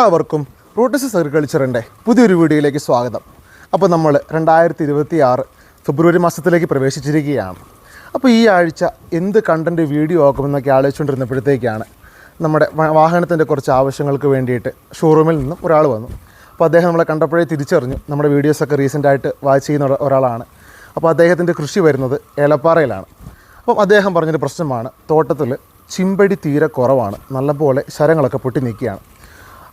എല്ലാവർക്കും റൂട്ടസ് അഗ്രികൾച്ചറിൻ്റെ പുതിയൊരു വീഡിയോയിലേക്ക് സ്വാഗതം. അപ്പോൾ നമ്മൾ 2026 ഫെബ്രുവരി മാസത്തിലേക്ക് പ്രവേശിച്ചിരിക്കുകയാണ്. അപ്പോൾ ഈ ആഴ്ച എന്ത് കണ്ടൻറ്റ് വീഡിയോ ആക്കുമെന്നൊക്കെ ആലോചിച്ചുകൊണ്ടിരുന്നപ്പോഴത്തേക്കാണ് നമ്മുടെ വാഹനത്തിൻ്റെ കുറച്ച് ആവശ്യങ്ങൾക്ക് വേണ്ടിയിട്ട് ഷോറൂമിൽ നിന്നും ഒരാൾ വന്നു. അപ്പോൾ അദ്ദേഹം നമ്മളെ കണ്ടപ്പോഴേ തിരിച്ചറിഞ്ഞു. നമ്മുടെ വീഡിയോസൊക്കെ റീസെൻ്റായിട്ട് വാച്ച് ചെയ്യുന്ന ഒരാളാണ്. അപ്പോൾ അദ്ദേഹത്തിൻ്റെ കൃഷി വരുന്നത് ഏലപ്പാറയിലാണ്. അപ്പം അദ്ദേഹം പറഞ്ഞൊരു പ്രശ്നമാണ്, തോട്ടത്തിൽ ചിമ്പടി തീരെ കുറവാണ്, നല്ലപോലെ ശരങ്ങളൊക്കെ പൊട്ടി നിൽക്കുകയാണ്.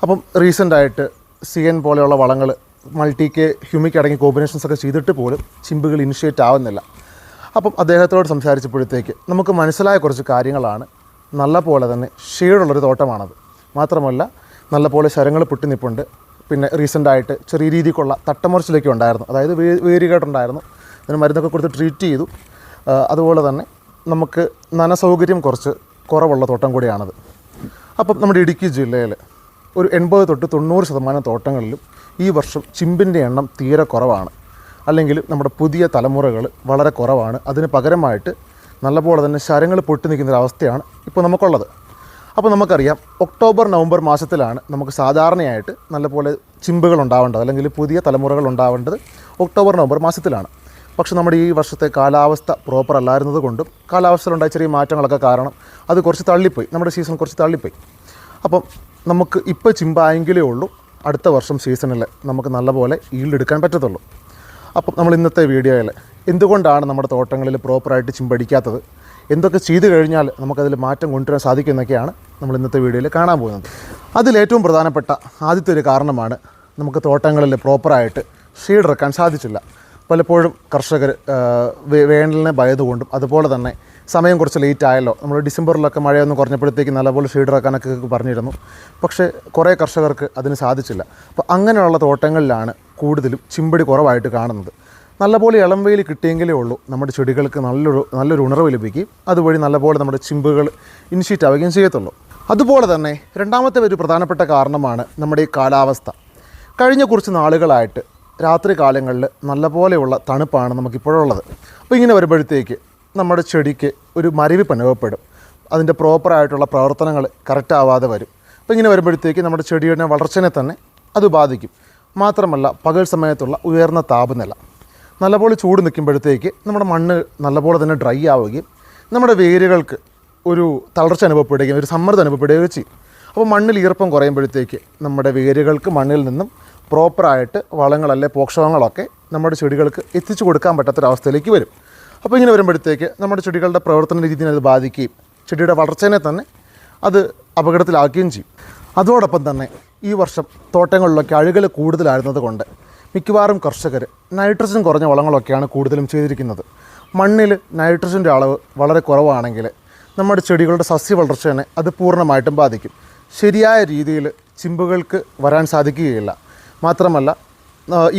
അപ്പം റീസെൻ്റായിട്ട് CN പോലെയുള്ള വളങ്ങൾ മൾട്ടി-K ഹ്യൂമിക് അടങ്ങിയ കോമ്പിനേഷൻസൊക്കെ ചെയ്തിട്ട് പോലും ചിമ്പുകൾ ഇനിഷ്യേറ്റ് ആവുന്നില്ല. അപ്പം അദ്ദേഹത്തോട് സംസാരിച്ചപ്പോഴത്തേക്ക് നമുക്ക് മനസ്സിലായ കുറച്ച് കാര്യങ്ങളാണ്. നല്ല പോലെ തന്നെ ഷെയ്ഡുള്ളൊരു തോട്ടമാണത്. മാത്രമല്ല നല്ല പോലെ ശരങ്ങൾ പൊട്ടി നിൽപ്പുണ്ട്. പിന്നെ റീസെൻ്റായിട്ട് ചെറിയ രീതിക്കുള്ള തട്ടമുറിച്ചിലൊക്കെ ഉണ്ടായിരുന്നു, അതായത് വേരികേട്ടുണ്ടായിരുന്നു. അതിന് മരുന്നൊക്കെ കൊടുത്ത് ട്രീറ്റ് ചെയ്തു. അതുപോലെ തന്നെ നമുക്ക് നനസൗകര്യം കുറച്ച് കുറവുള്ള തോട്ടം കൂടിയാണത്. അപ്പം നമ്മുടെ ഇടുക്കി ജില്ലയിൽ ഒരു 80 തൊട്ട് 90% തോട്ടങ്ങളിലും ഈ വർഷം ചിമ്പിൻ്റെ എണ്ണം തീരെ കുറവാണ്. അല്ലെങ്കിൽ നമ്മുടെ പുതിയ തലമുറകൾ വളരെ കുറവാണ്. അതിന് പകരമായിട്ട് നല്ലപോലെ തന്നെ ശരങ്ങൾ പൊട്ടി നിൽക്കുന്നൊരവസ്ഥയാണ് ഇപ്പോൾ നമുക്കുള്ളത്. അപ്പോൾ നമുക്കറിയാം, ഒക്ടോബർ നവംബർ മാസത്തിലാണ് നമുക്ക് സാധാരണയായിട്ട് നല്ലപോലെ ചിമ്പുകൾ ഉണ്ടാവേണ്ടത്, അല്ലെങ്കിൽ പുതിയ തലമുറകൾ ഉണ്ടാവേണ്ടത് ഒക്ടോബർ നവംബർ മാസത്തിലാണ്. പക്ഷെ നമ്മുടെ ഈ വർഷത്തെ കാലാവസ്ഥ പ്രോപ്പർ അല്ലായിരുന്നത് കൊണ്ടും കാലാവസ്ഥയിലുണ്ടായ ചെറിയ മാറ്റങ്ങളൊക്കെ കാരണം അത് കുറച്ച് തള്ളിപ്പോയി, നമ്മുടെ സീസൺ കുറച്ച് തള്ളിപ്പോയി. അപ്പം നമുക്ക് ഇപ്പോൾ ചിമ്പായെങ്കിലേ ഉള്ളൂ അടുത്ത വർഷം സീസണിൽ നമുക്ക് നല്ലപോലെ ഈൽഡ് എടുക്കാൻ പറ്റത്തുള്ളൂ. അപ്പം നമ്മൾ ഇന്നത്തെ വീഡിയോയിൽ എന്തുകൊണ്ടാണ് നമ്മുടെ തോട്ടങ്ങളിൽ പ്രോപ്പറായിട്ട് ചിമ്പടിക്കാത്തത്, എന്തൊക്കെ ചെയ്തു കഴിഞ്ഞാൽ നമുക്കതിൽ മാറ്റം കൊണ്ടുവരാൻ സാധിക്കുമെന്നൊക്കെയാണ് നമ്മൾ ഇന്നത്തെ വീഡിയോയിൽ കാണാൻ പോകുന്നത്. അതിലേറ്റവും പ്രധാനപ്പെട്ട ആദ്യത്തെ ഒരു കാരണമാണ്, നമുക്ക് തോട്ടങ്ങളിൽ പ്രോപ്പറായിട്ട് ഷെയ്ഡ് ഇറക്കാൻ സാധിച്ചില്ല. പലപ്പോഴും കർഷകർ വേനലിനെ ഭയന്നുകൊണ്ടും അതുപോലെ തന്നെ സമയം കുറച്ച് ലേറ്റ് ആയല്ലോ, നമ്മൾ ഡിസംബറിലൊക്കെ മഴയൊന്നും കുറഞ്ഞപ്പോഴത്തേക്ക് നല്ലപോലെ ഷെയ്ഡ് ഇറക്കാനൊക്കെ പറഞ്ഞിരുന്നു. പക്ഷേ കുറേ കർഷകർക്ക് അതിന് സാധിച്ചില്ല. അപ്പോൾ അങ്ങനെയുള്ള തോട്ടങ്ങളിലാണ് കൂടുതലും ചിമ്പടി കുറവായിട്ട് കാണുന്നത്. നല്ലപോലെ ഇളം വെയിൽ കിട്ടിയെങ്കിലേ ഉള്ളൂ നമ്മുടെ ചെടികൾക്ക് നല്ലൊരു ഉണർവ് ലഭിക്കുകയും അതുവഴി നല്ലപോലെ നമ്മുടെ ചിമ്പുകൾ ഇനിഷ്യേറ്റ് ആവുകയും ചെയ്യത്തുള്ളൂ. അതുപോലെ തന്നെ രണ്ടാമത്തെ ഒരു പ്രധാനപ്പെട്ട കാരണമാണ് നമ്മുടെ ഈ കാലാവസ്ഥ. കഴിഞ്ഞ കുറച്ച് നാളുകളായിട്ട് രാത്രി കാലങ്ങളിൽ നല്ലപോലെയുള്ള തണുപ്പാണ് നമുക്കിപ്പോഴുള്ളത്. അപ്പോൾ ഇങ്ങനെ വരുമ്പോഴത്തേക്ക് നമ്മുടെ ചെടിക്ക് ഒരു മരവിപ്പ് അനുഭവപ്പെടും. അതിൻ്റെ പ്രോപ്പറായിട്ടുള്ള പ്രവർത്തനങ്ങൾ കറക്റ്റാവാതെ വരും. അപ്പോൾ ഇങ്ങനെ വരുമ്പോഴത്തേക്ക് നമ്മുടെ ചെടിയുടെ വളർച്ചയെ തന്നെ അത് ബാധിക്കും. മാത്രമല്ല പകൽ സമയത്തുള്ള ഉയർന്ന താപനില നല്ലപോലെ ചൂട് നിൽക്കുമ്പോഴത്തേക്ക് നമ്മുടെ മണ്ണ് നല്ലപോലെ തന്നെ ഡ്രൈ ആവുകയും നമ്മുടെ വേരുകൾക്ക് ഒരു തളർച്ച അനുഭവപ്പെടുകയും ഒരു സമ്മർദ്ദം അനുഭവപ്പെടുകയും ചെയ്യും. അപ്പോൾ മണ്ണിൽ ഈർപ്പം കുറയുമ്പോഴത്തേക്ക് നമ്മുടെ വേരുകൾക്ക് മണ്ണിൽ നിന്നും പ്രോപ്പറായിട്ട് വളങ്ങളല്ലേ പോഷകങ്ങളൊക്കെ നമ്മുടെ ചെടികൾക്ക് എത്തിച്ചു കൊടുക്കാൻ പറ്റാത്തൊരവസ്ഥയിലേക്ക് വരും. അപ്പോൾ ഇങ്ങനെ വരുമ്പോഴത്തേക്ക് നമ്മുടെ ചെടികളുടെ പ്രവർത്തന രീതിയെ അത് ബാധിക്കുകയും ചെടിയുടെ വളർച്ചയെ തന്നെ അത് അപകടത്തിലാക്കുകയും ചെയ്യും. അതോടൊപ്പം തന്നെ ഈ വർഷം തോട്ടങ്ങളിലൊക്കെ അഴുകൽ കൂടുതലായിരുന്നത് കൊണ്ട് മിക്കവാറും കർഷകർ നൈട്രജൻ കുറഞ്ഞ വളങ്ങളൊക്കെയാണ് കൂടുതലും ചെയ്തിരിക്കുന്നത്. മണ്ണിൽ നൈട്രജൻ്റെ അളവ് വളരെ കുറവാണെങ്കിൽ നമ്മുടെ ചെടികളുടെ സസ്യ വളർച്ചയെ അത് പൂർണ്ണമായിട്ടും ബാധിക്കും. ശരിയായ രീതിയിൽ ചിമ്പുകൾക്ക് വരാൻ സാധിക്കുകയില്ല. മാത്രമല്ല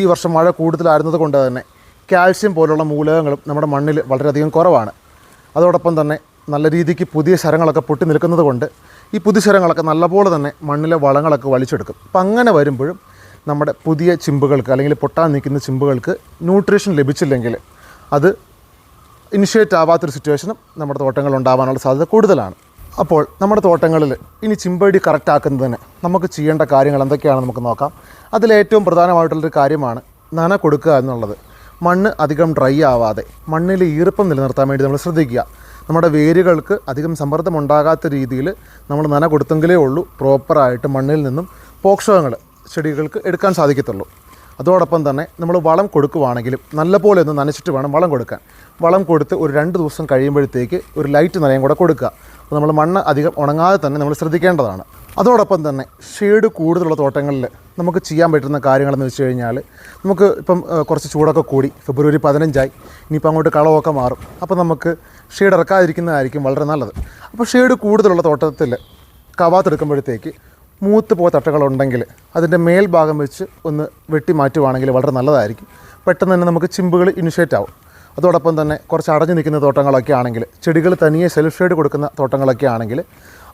ഈ വർഷം മഴ കൂടുതലായിരുന്നത് കൊണ്ട് തന്നെ കാൽസ്യം പോലുള്ള മൂലകങ്ങളും നമ്മുടെ മണ്ണിൽ വളരെയധികം കുറവാണ്. അതോടൊപ്പം തന്നെ നല്ല രീതിക്ക് പുതിയ ശരങ്ങളൊക്കെ പൊട്ടി നിൽക്കുന്നത് കൊണ്ട് ഈ പുതിയ ശരങ്ങളൊക്കെ നല്ലപോലെ തന്നെ മണ്ണിലെ വളങ്ങളൊക്കെ വലിച്ചെടുക്കും. അപ്പം അങ്ങനെ വരുമ്പോഴും നമ്മുടെ പുതിയ ചിമ്പുകൾക്ക് അല്ലെങ്കിൽ പൊട്ടാൻ നിൽക്കുന്ന ചിമ്പുകൾക്ക് ന്യൂട്രീഷൻ ലഭിച്ചില്ലെങ്കിൽ അത് ഇനിഷ്യേറ്റ് ആവാത്തൊരു സിറ്റുവേഷനും നമ്മുടെ തോട്ടങ്ങളിൽ ഉണ്ടാകാനുള്ള സാധ്യത കൂടുതലാണ്. അപ്പോൾ നമ്മുടെ തോട്ടങ്ങളിൽ ഇനി ചിമ്പടി കറക്റ്റാക്കുന്നതിന് നമുക്ക് ചെയ്യേണ്ട കാര്യങ്ങൾ എന്തൊക്കെയാണെന്ന് നമുക്ക് നോക്കാം. അതിലേറ്റവും പ്രധാനമായിട്ടുള്ളൊരു കാര്യമാണ് നന കൊടുക്കുക എന്നുള്ളത്. മണ്ണ് അധികം ഡ്രൈ ആവാതെ മണ്ണിൽ ഈർപ്പം നിലനിർത്താൻ വേണ്ടി നമ്മൾ ശ്രദ്ധിക്കുക. നമ്മുടെ വേരുകൾക്ക് അധികം സമ്മർദ്ദം ഉണ്ടാകാത്ത രീതിയിൽ നമ്മൾ നന കൊടുത്തെങ്കിലേ ഉള്ളൂ പ്രോപ്പറായിട്ട് മണ്ണിൽ നിന്നും പോഷകങ്ങൾ ചെടികൾക്ക് എടുക്കാൻ സാധിക്കത്തുള്ളൂ. അതോടൊപ്പം തന്നെ നമ്മൾ വളം കൊടുക്കുവാണെങ്കിലും നല്ലപോലെ ഒന്ന് നനച്ചിട്ട് വേണം വളം കൊടുക്കാൻ. വളം കൊടുത്ത് ഒരു 2 ദിവസം കഴിയുമ്പോഴത്തേക്ക് ഒരു ലൈറ്റ് നനയും കൂടെ കൊടുക്കുക. അപ്പോൾ നമ്മൾ മണ്ണ് അധികം ഉണങ്ങാതെ തന്നെ നമ്മൾ ശ്രദ്ധിക്കേണ്ടതാണ്. അതോടൊപ്പം തന്നെ ഷെയ്ഡ് കൂടുതലുള്ള തോട്ടങ്ങളിൽ നമുക്ക് ചെയ്യാൻ പറ്റുന്ന കാര്യങ്ങളെന്ന് വെച്ച് കഴിഞ്ഞാൽ, നമുക്ക് ഇപ്പം കുറച്ച് ചൂടൊക്കെ കൂടി ഫെബ്രുവരി 15 ഇനിയിപ്പോൾ അങ്ങോട്ട് കളവൊക്കെ മാറും. അപ്പോൾ നമുക്ക് ഷെയ്ഡ് ഇറക്കാതിരിക്കുന്നതായിരിക്കും വളരെ നല്ലത്. അപ്പോൾ ഷെയ്ഡ് കൂടുതലുള്ള തോട്ടത്തിൽ കവാത്തെടുക്കുമ്പോഴത്തേക്ക് മൂത്ത് പോയ തട്ടകളുണ്ടെങ്കിൽ അതിൻ്റെ മേൽഭാഗം വെച്ച് ഒന്ന് വെട്ടി മാറ്റുവാണെങ്കിൽ വളരെ നല്ലതായിരിക്കും. പെട്ടെന്ന് തന്നെ നമുക്ക് ചിമ്പുകൾ ഇനിഷ്യേറ്റ് ആവും. അതോടൊപ്പം തന്നെ കുറച്ച് അടഞ്ഞു നിൽക്കുന്ന തോട്ടങ്ങളൊക്കെ ആണെങ്കിൽ, ചെടികൾ തനിയെ സെൽഫ് ഷെയ്ഡ് കൊടുക്കുന്ന തോട്ടങ്ങളൊക്കെ ആണെങ്കിൽ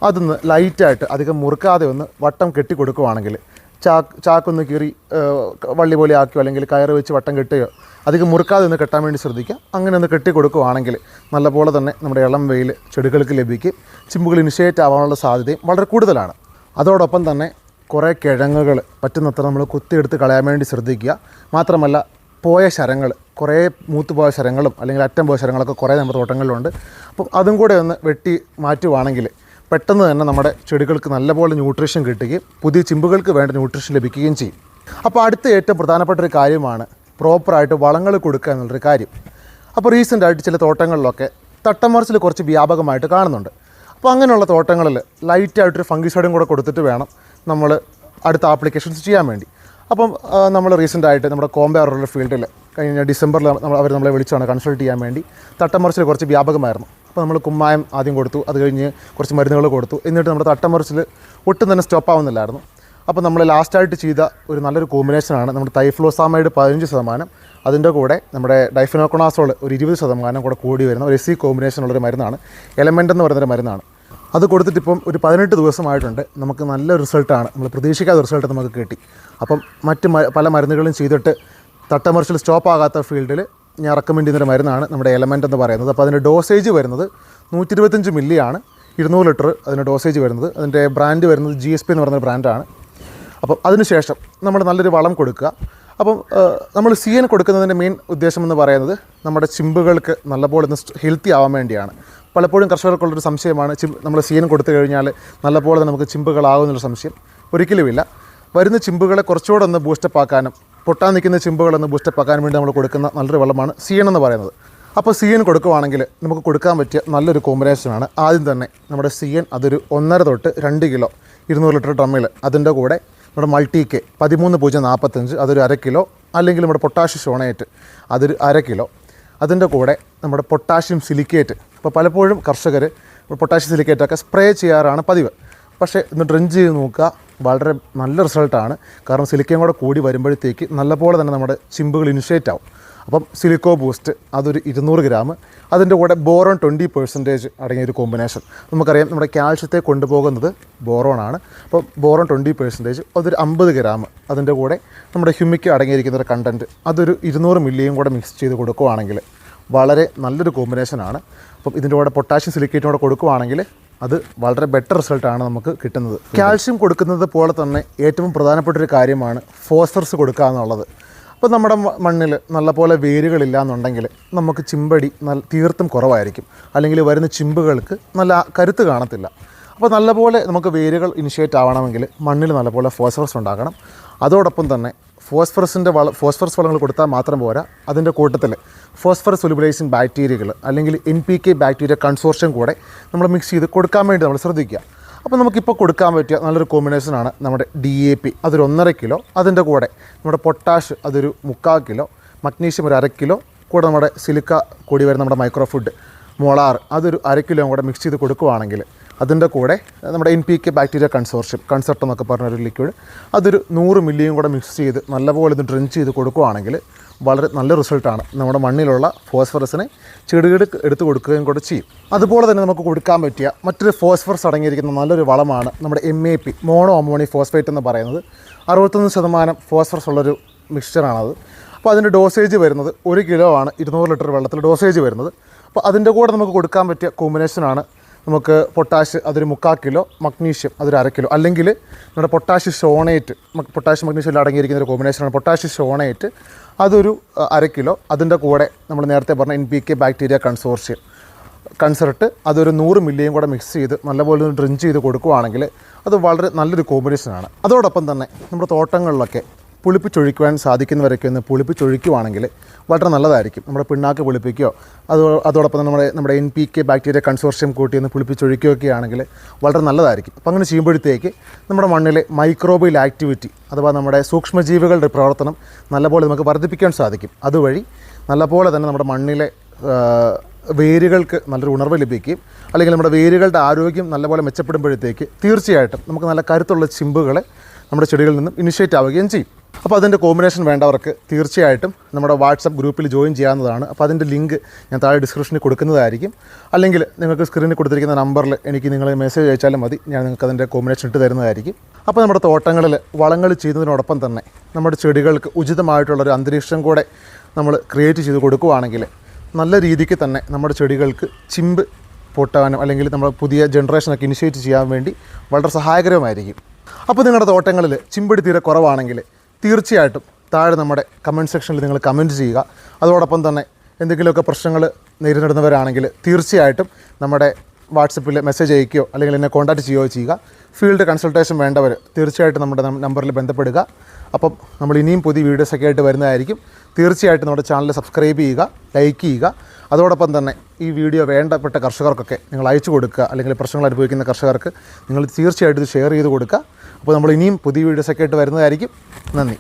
അതൊന്ന് ലൈറ്റായിട്ട് അധികം മുറുക്കാതെ ഒന്ന് വട്ടം കെട്ടി കൊടുക്കുവാണെങ്കിൽ, ചാക്കൊന്ന് കീറി വള്ളി പോലെ ആക്കിയോ അല്ലെങ്കിൽ കയറ് വെച്ച് വട്ടം കെട്ടുകയോ അധികം മുറുക്കാതെ ഒന്ന് കെട്ടാൻ വേണ്ടി ശ്രദ്ധിക്കുക. അങ്ങനെ ഒന്ന് കെട്ടി കൊടുക്കുകയാണെങ്കിൽ നല്ലപോലെ തന്നെ നമ്മുടെ ഇളം വെയിൽ ചെടികൾക്ക് ലഭിക്കും. ചിമ്പുകൾ ഇനിഷ്യേറ്റ് ആവാനുള്ള സാധ്യതയും വളരെ കൂടുതലാണ്. അതോടൊപ്പം തന്നെ കുറേ കിഴങ്ങുകൾ പറ്റുന്നത്ര നമ്മൾ കുത്തിയെടുത്ത് കളയാൻ വേണ്ടി ശ്രദ്ധിക്കുക. മാത്രമല്ല പോയ ശരങ്ങൾ, കുറേ മൂത്തുപോയ ശരങ്ങളും അല്ലെങ്കിൽ അറ്റം പോയ ശരങ്ങളൊക്കെ കുറേ നമ്മുടെ തോട്ടങ്ങളിലുണ്ട്. അപ്പം അതും കൂടെ ഒന്ന് വെട്ടി മാറ്റുവാണെങ്കിൽ പെട്ടെന്ന് തന്നെ നമ്മുടെ ചെടികൾക്ക് നല്ലപോലെ ന്യൂട്രീഷൻ കിട്ടുകയും പുതിയ ചിമ്പുകൾക്ക് വേണ്ട ന്യൂട്രീഷൻ ലഭിക്കുകയും ചെയ്യും. അപ്പോൾ അടുത്ത ഏറ്റവും പ്രധാനപ്പെട്ട ഒരു കാര്യമാണ് പ്രോപ്പറായിട്ട് വളങ്ങൾ കൊടുക്കുക എന്നുള്ളൊരു കാര്യം. അപ്പോൾ റീസെൻ്റായിട്ട് ചില തോട്ടങ്ങളിലൊക്കെ തട്ടമറിച്ചിൽ കുറച്ച് വ്യാപകമായിട്ട് കാണുന്നുണ്ട്. അപ്പോൾ അങ്ങനെയുള്ള തോട്ടങ്ങളിൽ ലൈറ്റായിട്ടൊരു ഫംഗിസൈഡും കൂടെ കൊടുത്തിട്ട് വേണം നമ്മൾ അടുത്ത ആപ്ലിക്കേഷൻസ് ചെയ്യാൻ വേണ്ടി. അപ്പം നമ്മൾ റീസെൻ്റായിട്ട് നമ്മുടെ കോമ്പെ റൂറൽ ഫീൽഡിൽ കഴിഞ്ഞ ഡിസംബറിൽ അവർ നമ്മളെ വിളിച്ചാണ് കൺസൾട്ട് ചെയ്യാൻ വേണ്ടി. തട്ടമറിച്ചിൽ കുറച്ച് വ്യാപകമായിരുന്നു. അപ്പോൾ നമ്മൾ കുമ്മായം ആദ്യം കൊടുത്തു, അത് കഴിഞ്ഞ് കുറച്ച് മരുന്നുകൾ കൊടുത്തു. എന്നിട്ട് നമ്മുടെ തട്ടമറിച്ചിൽ ഒട്ടും തന്നെ സ്റ്റോപ്പ് ആവുന്നില്ലായിരുന്നു. അപ്പോൾ നമ്മൾ ലാസ്റ്റായിട്ട് ചെയ്ത ഒരു നല്ലൊരു കോമ്പിനേഷനാണ് നമ്മുടെ തൈഫ്ലോസാമൈഡ് 15%, അതിൻ്റെ കൂടെ നമ്മുടെ ഡൈഫിനോക്കോണാസോൾ ഒരു 20% കൂടെ കൂടി വരുന്ന ഒരു SC കോമ്പിനേഷനുള്ളൊരു മരുന്നാണ്. എലമെൻ്റ് എന്ന് പറയുന്നൊരു മരുന്നാണ്. അത് കൊടുത്തിട്ടിപ്പം ഒരു 18 ദിവസമായിട്ടുണ്ട്. നമുക്ക് നല്ല റിസൾട്ടാണ്, നമ്മൾ പ്രതീക്ഷിക്കാത്ത റിസൾട്ട് നമുക്ക് കിട്ടി. അപ്പം മറ്റ് പല മരുന്നുകളും ചെയ്തിട്ട് തട്ടമറിച്ചിൽ സ്റ്റോപ്പ് ആകാത്ത ഫീൽഡിൽ ഞാൻ റെക്കമെൻഡ് ചെയ്യുന്നൊരു മരുന്നാണ് നമ്മുടെ എലമെൻ്റ് എന്ന് പറയുന്നത്. അപ്പോൾ അതിൻ്റെ ഡോസേജ് വരുന്നത് 125 മില്ലിയാണ്, 200 ലിറ്റർ അതിൻ്റെ ഡോസേജ് വരുന്നത്. അതിൻ്റെ ബ്രാൻഡ് വരുന്നത് GSP എന്ന് പറയുന്ന ബ്രാൻഡാണ്. അപ്പം അതിനുശേഷം നമ്മൾ നല്ലൊരു വളം കൊടുക്കുക. അപ്പം നമ്മൾ CN കൊടുക്കുന്നതിൻ്റെ മെയിൻ ഉദ്ദേശം എന്ന് പറയുന്നത് നമ്മുടെ ചിമ്പുകൾക്ക് നല്ലപോലെ ഒന്ന് ഹെൽത്തി ആവാൻ വേണ്ടിയാണ്. പലപ്പോഴും കർഷകർക്കുള്ളൊരു സംശയമാണ്, നമ്മൾ CN കൊടുത്തു കഴിഞ്ഞാൽ നല്ലപോലെ തന്നെ നമുക്ക് ചിമ്പുകളാകുമെന്നുള്ള സംശയം. ഒരിക്കലുമില്ല. വരുന്ന ചിമ്പുകളെ കുറച്ചുകൂടെ ഒന്ന് ബൂസ്റ്റപ്പ് ആക്കാനും പൊട്ടാൻ നിൽക്കുന്ന ചിമ്പുകളൊന്ന് ബൂസ്റ്റപ്പ് ആക്കാനും വേണ്ടി നമ്മൾ കൊടുക്കുന്ന നല്ലൊരു വളമാണ് CN എന്ന് പറയുന്നത്. അപ്പോൾ CN കൊടുക്കുവാണെങ്കിൽ നമുക്ക് കൊടുക്കാൻ പറ്റിയ നല്ലൊരു കോമ്പിനേഷനാണ്. ആദ്യം തന്നെ നമ്മുടെ CN അതൊരു 1.5 തൊട്ട് 2 കിലോ 200 ലിറ്റർ ഡ്രമ്മിൽ, അതിൻ്റെ കൂടെ നമ്മുടെ മൾട്ടിക്ക് 13.045 അതൊരു 1/2 കിലോ, അല്ലെങ്കിൽ നമ്മുടെ പൊട്ടാഷ്യം ഷോണേറ്റ് അതൊരു 1/2 കിലോ, അതിൻ്റെ കൂടെ നമ്മുടെ പൊട്ടാഷ്യം സിലിക്കേറ്റ്. അപ്പോൾ പലപ്പോഴും കർഷകർ പൊട്ടാഷ്യം സിലിക്കേറ്റൊക്കെ സ്പ്രേ ചെയ്യാറാണ് പതിവ്. പക്ഷേ ഇന്ന് ഡ്രിഞ്ച് ചെയ്ത് നോക്കുക, വളരെ നല്ല റിസൾട്ടാണ്. കാരണം സിലിക്കയും കൂടെ കൂടി വരുമ്പോഴത്തേക്ക് നല്ലപോലെ തന്നെ നമ്മുടെ ചിമ്പുകൾ ഇനിഷ്യേറ്റ് ആവും. അപ്പം സിലിക്കോ ബൂസ്റ്റ് അതൊരു 200 ഗ്രാം, അതിൻ്റെ കൂടെ ബോറോൺ 20% അടങ്ങിയൊരു കോമ്പിനേഷൻ. നമുക്കറിയാം നമ്മുടെ കാൽഷ്യത്തെ കൊണ്ടുപോകുന്നത് ബോറോണാണ്. അപ്പോൾ ബോറോൺ 20% അതൊരു 50 ഗ്രാം, അതിൻ്റെ കൂടെ നമ്മുടെ ഹ്യൂമിക്ക് അടങ്ങിയിരിക്കുന്നൊരു കണ്ടൻറ്റ് അതൊരു 200 മില്ലിയും കൂടെ മിക്സ് ചെയ്ത് കൊടുക്കുകയാണെങ്കിൽ വളരെ നല്ലൊരു കോമ്പിനേഷനാണ്. അപ്പം ഇതിൻ്റെ കൂടെ പൊട്ടാഷ്യം സിലിക്കേറ്റും കൂടെ കൊടുക്കുകയാണെങ്കിൽ അത് വളരെ ബെറ്റർ റിസൾട്ടാണ് നമുക്ക് കിട്ടുന്നത്. കാൽഷ്യം കൊടുക്കുന്നത് പോലെ തന്നെ ഏറ്റവും പ്രധാനപ്പെട്ടൊരു കാര്യമാണ് ഫോസ്ഫറസ് കൊടുക്കുക എന്നുള്ളത്. അപ്പോൾ നമ്മുടെ മണ്ണിൽ നല്ലപോലെ വേരുകളില്ല എന്നുണ്ടെങ്കിൽ നമുക്ക് ചിമ്പടി തീർത്തും കുറവായിരിക്കും, അല്ലെങ്കിൽ വരുന്ന ചിമ്പുകൾക്ക് നല്ല കരുത്ത് കാണത്തില്ല. അപ്പോൾ നല്ലപോലെ നമുക്ക് വേരുകൾ ഇനിഷ്യേറ്റ് ആവണമെങ്കിൽ മണ്ണിൽ നല്ലപോലെ ഫോസ്ഫറസ് ഉണ്ടാക്കണം. അതോടൊപ്പം തന്നെ ഫോസ്ഫറസ് വളങ്ങൾ കൊടുത്താൽ മാത്രം പോരാ, അതിൻ്റെ കൂട്ടത്തിൽ ഫോസ്ഫറസ് സൊല്യൂബിലൈസിങ് ബാക്ടീരിയകൾ അല്ലെങ്കിൽ NPK ബാക്ടീരിയ കൺസോർഷ്യം കൂടെ നമ്മൾ മിക്സ് ചെയ്ത് കൊടുക്കാൻ വേണ്ടി നമ്മൾ ശ്രദ്ധിക്കുക. അപ്പോൾ നമുക്കിപ്പോൾ കൊടുക്കാൻ പറ്റിയ നല്ലൊരു കോമ്പിനേഷനാണ് നമ്മുടെ DAP അതൊരു 1.5 കിലോ, അതിൻ്റെ കൂടെ നമ്മുടെ പൊട്ടാഷ് അതൊരു 3/4 കിലോ, മഗ്നീഷ്യം ഒരു 1/2 കിലോ, കൂടെ നമ്മുടെ സിലിക്ക കൂടി വരുന്ന നമ്മുടെ മൈക്രോ ഫുഡ് മോളാർ അതൊരു 1/2 കിലോ കൂടെ മിക്സ് ചെയ്ത് കൊടുക്കുകയാണെങ്കിൽ, അതിൻ്റെ കൂടെ നമ്മുടെ NPK ബാക്ടീരിയ കൺസെർട്ട് എന്നൊക്കെ പറഞ്ഞൊരു ലിക്വിഡ് അതൊരു 100 മില്ലിയും കൂടെ മിക്സ് ചെയ്ത് നല്ലപോലെ ഇത് ഡ്രിഞ്ച് ചെയ്ത് കൊടുക്കുകയാണെങ്കിൽ വളരെ നല്ല റിസൾട്ടാണ്. നമ്മുടെ മണ്ണിലുള്ള ഫോസ്ഫറസിനെ ചെടികൾക്ക് എടുത്ത് കൊടുക്കുകയും കൂടെ ചെയ്യും. അതുപോലെ തന്നെ നമുക്ക് കൊടുക്കാൻ പറ്റിയ മറ്റൊരു ഫോസ്ഫറസ് അടങ്ങിയിരിക്കുന്ന നല്ലൊരു വളമാണ് നമ്മുടെ MAP മോണോ അമോണി ഫോസ്ഫേറ്റ് എന്ന് പറയുന്നത്. 61% ഫോസ്ഫറസ് ഉള്ളൊരു മിക്സ്ചറാണത്. അപ്പോൾ അതിൻ്റെ ഡോസേജ് വരുന്നത് 1 കിലോ ആണ്, 200 ലിറ്റർ വെള്ളത്തിൽ ഡോസേജ് വരുന്നത്. അപ്പോൾ അതിൻ്റെ കൂടെ നമുക്ക് കൊടുക്കാൻ പറ്റിയ കോമ്പിനേഷനാണ് നമുക്ക് പൊട്ടാഷ് അതൊരു 3/4 കിലോ, മഗ്നീഷ്യം അതൊരു 1/2 കിലോ, അല്ലെങ്കിൽ നമ്മുടെ പൊട്ടാഷ്യം ഷോണേറ്റ് പൊട്ടാഷ്യം മഗ്നീഷ്യം അടങ്ങിയിരിക്കുന്ന ഒരു കോമ്പിനേഷനാണ് പൊട്ടാഷ്യം ഷോണേറ്റ് അതൊരു 1/2 കിലോ, അതിൻ്റെ കൂടെ നമ്മൾ നേരത്തെ പറഞ്ഞ NPK ബാക്ടീരിയ കൺസെർട്ട് അതൊരു 100 മില്ലിയും കൂടെ മിക്സ് ചെയ്ത് നല്ലപോലെ ഡ്രിഞ്ച് ചെയ്ത് കൊടുക്കുകയാണെങ്കിൽ അത് വളരെ നല്ലൊരു കോമ്പിനേഷനാണ്. അതോടൊപ്പം തന്നെ നമ്മുടെ തോട്ടങ്ങളിലൊക്കെ പുളിപ്പിച്ചൊഴിക്കുവാൻ സാധിക്കുന്നവരൊക്കെ ഒന്ന് പുളിപ്പിച്ചൊഴിക്കുവാണെങ്കിൽ വളരെ നല്ലതായിരിക്കും. നമ്മുടെ പിണ്ണാക്ക് പുളിപ്പിക്കുകയോ അതോടൊപ്പം തന്നെ നമ്മുടെ NPK ബാക്ടീരിയ കൺസോർഷ്യം കൂട്ടി ഒന്ന് പുളിപ്പിച്ചൊഴിക്കുകയൊക്കെ ആണെങ്കിൽ വളരെ നല്ലതായിരിക്കും. അപ്പോൾ അങ്ങനെ ചെയ്യുമ്പോഴത്തേക്ക് നമ്മുടെ മണ്ണിലെ മൈക്രോബിയൽ ആക്ടിവിറ്റി അഥവാ നമ്മുടെ സൂക്ഷ്മജീവികളുടെ പ്രവർത്തനം നല്ലപോലെ നമുക്ക് വർദ്ധിപ്പിക്കാൻ സാധിക്കും. അതുവഴി നല്ലപോലെ തന്നെ നമ്മുടെ മണ്ണിലെ വേരുകൾക്ക് നല്ലൊരു ഉണർവ് ലഭിക്കുകയും അല്ലെങ്കിൽ നമ്മുടെ വേരുകളുടെ ആരോഗ്യം നല്ലപോലെ മെച്ചപ്പെടുമ്പോഴത്തേക്ക് തീർച്ചയായിട്ടും നമുക്ക് നല്ല കരുത്തുള്ള ചിമ്പുകളെ നമ്മുടെ ചെടികളിൽ നിന്നും ഇനിഷ്യേറ്റ് ആവുകയും ചെയ്യും. അപ്പോൾ അതിൻ്റെ കോമ്പിനേഷൻ വേണ്ടവർക്ക് തീർച്ചയായിട്ടും നമ്മുടെ വാട്സപ്പ് ഗ്രൂപ്പിൽ ജോയിൻ ചെയ്യാവുന്നതാണ്. അപ്പോൾ അതിൻ്റെ ലിങ്ക് ഞാൻ താഴെ ഡിസ്ക്രിപ്ഷനിൽ കൊടുക്കുന്നതായിരിക്കും. അല്ലെങ്കിൽ നിങ്ങൾക്ക് സ്ക്രീനിൽ കൊടുത്തിരിക്കുന്ന നമ്പറിൽ എനിക്ക് നിങ്ങൾ മെസ്സേജ് അയച്ചാലും മതി, ഞാൻ നിങ്ങൾക്ക് അതിൻ്റെ കോമ്പിനേഷൻ ഇട്ട് തരുന്നതായിരിക്കും. അപ്പോൾ നമ്മുടെ തോട്ടങ്ങളിൽ വളങ്ങൾ ചെയ്യുന്നതിനോടൊപ്പം തന്നെ നമ്മുടെ ചെടികൾക്ക് ഉചിതമായിട്ടുള്ളൊരു അന്തരീക്ഷം കൂടെ നമ്മൾ ക്രിയേറ്റ് ചെയ്ത് കൊടുക്കുകയാണെങ്കിൽ നല്ല രീതിക്ക് തന്നെ നമ്മുടെ ചെടികൾക്ക് ചിമ്പ് പൊട്ടാനും അല്ലെങ്കിൽ നമ്മുടെ പുതിയ ജനറേഷനൊക്കെ ഇനിഷ്യേറ്റ് ചെയ്യാൻ വേണ്ടി വളരെ സഹായകരമായിരിക്കും. അപ്പോൾ നിങ്ങളുടെ തോട്ടങ്ങളിൽ ചിമ്പടി തീരെ കുറവാണെങ്കിൽ തീർച്ചയായിട്ടും താഴെ നമ്മുടെ കമൻറ്റ് സെക്ഷനിൽ നിങ്ങൾ കമൻറ്റ് ചെയ്യുക. അതോടൊപ്പം തന്നെ എന്തെങ്കിലുമൊക്കെ പ്രശ്നങ്ങൾ നേരിടുന്നവരാണെങ്കിൽ തീർച്ചയായിട്ടും നമ്മുടെ വാട്സപ്പിൽ മെസ്സേജ് അയക്കുകയോ അല്ലെങ്കിൽ എന്നെ കോൺടാക്റ്റ് ചെയ്യുകയോ ചെയ്യുക. ഫീൽഡ് കൺസൾട്ടേഷൻ വേണ്ടവർ തീർച്ചയായിട്ടും നമ്മുടെ നമ്പറിൽ ബന്ധപ്പെടുക. അപ്പം നമ്മൾ ഇനിയും പുതിയ വീഡിയോസൊക്കെ ആയിട്ട് വരുന്നതായിരിക്കും. തീർച്ചയായിട്ടും നമ്മുടെ ചാനൽ സബ്സ്ക്രൈബ് ചെയ്യുക, ലൈക്ക് ചെയ്യുക. അതോടൊപ്പം തന്നെ ഈ വീഡിയോ വേണ്ടപ്പെട്ട കർഷകർക്കൊക്കെ നിങ്ങൾ അയച്ചു കൊടുക്കുക, അല്ലെങ്കിൽ പ്രശ്നങ്ങൾ അനുഭവിക്കുന്ന കർഷകർക്ക് നിങ്ങൾ തീർച്ചയായിട്ടും ഇത് ഷെയർ ചെയ്ത് കൊടുക്കുക. അപ്പോൾ നമ്മൾ ഇനിയും പുതിയ വീഡിയോസൊക്കെ ആയിട്ട് വരുന്നതായിരിക്കും. നന്ദി.